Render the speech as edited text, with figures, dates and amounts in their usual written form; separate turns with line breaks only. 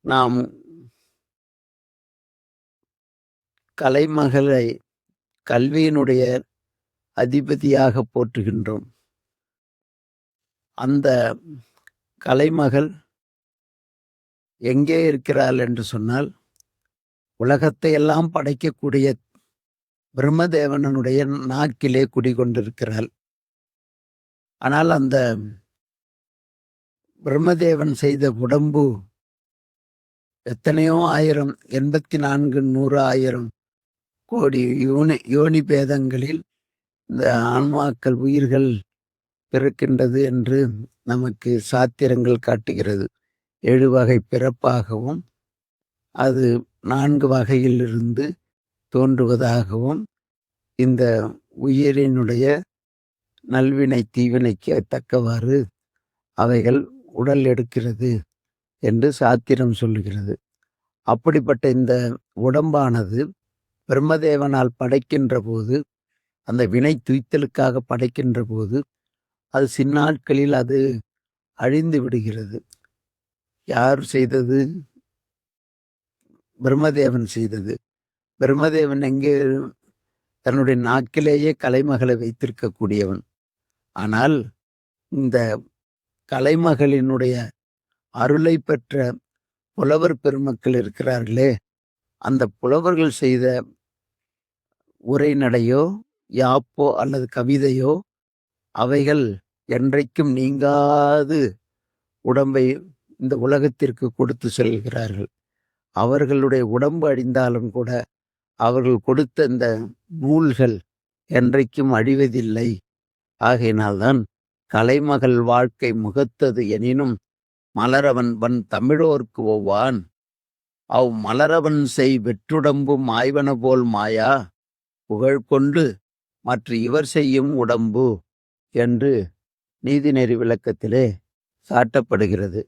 நாம் கலைமகளை கல்வியினுடைய அதிபதியாக போற்றுகின்றோம். அந்த கலைமகள் எங்கே இருக்கிறாள் என்று சொன்னால், உலகத்தை எல்லாம் படைக்கக்கூடிய பிரம்மதேவனுடைய நாக்கிலே குடிகொண்டிருக்கிறாள். ஆனால் அந்த பிரம்மதேவன் செய்த உடம்பு எத்தனையோ ஆயிரம் 84 100 1000 கோடி யோனி பேதங்களில் இந்த ஆன்மாக்கள் உயிர்கள் பிறக்கின்றது என்று நமக்கு சாத்திரங்கள் காட்டுகிறது. 7 வகை பிறப்பாகவும் அது 4 வகையிலிருந்து தோன்றுவதாகவும் இந்த உயிரினுடைய நல்வினை தீவினைக்கு தக்கவாறு அவைகள் உடல் எடுக்கிறது என்று சாத்திரம் சொல்லுகிறது. அப்படிப்பட்ட இந்த உடம்பானது பிரம்மதேவனால் படைக்கின்ற போது, அந்த வினை துய்த்தலுக்காக படைக்கின்ற போது, அது சின்னாட்களில் அது அழிந்து விடுகிறது. யார் செய்தது? பிரம்மதேவன் செய்தது. பிரம்மதேவன் எங்கே? தன்னுடைய நாக்கிலேயே கலைமகளை வைத்திருக்கக்கூடியவன். ஆனால் இந்த கலைமகளினுடைய அருளை பெற்ற புலவர் பெருமக்கள் இருக்கிறார்களே, அந்த புலவர்கள் செய்த உரைநடையோ யாப்போ அல்லது கவிதையோ அவைகள் என்றைக்கும் நீங்காது உடம்பை இந்த உலகத்திற்கு கொடுத்து செல்கிறார்கள். அவர்களுடைய உடம்பு அழிந்தாலும் கூட அவர்கள் கொடுத்த இந்த நூல்கள் என்றைக்கும் அழிவதில்லை. ஆகையினால்தான் கலைமகள் வாழ்க்கை முகத்தது எனினும் மலரவன் வன் தமிழோர்க்கு ஒவ்வான் அவ் மலரவன் செய் வெற்றுடம்பும் ஆய்வன போல் மாயா புகழ் கொண்டு மற்ற இவர் செய்யும் உடம்பு என்று நீதிநெறி விளக்கத்திலே சாட்டப்படுகிறது.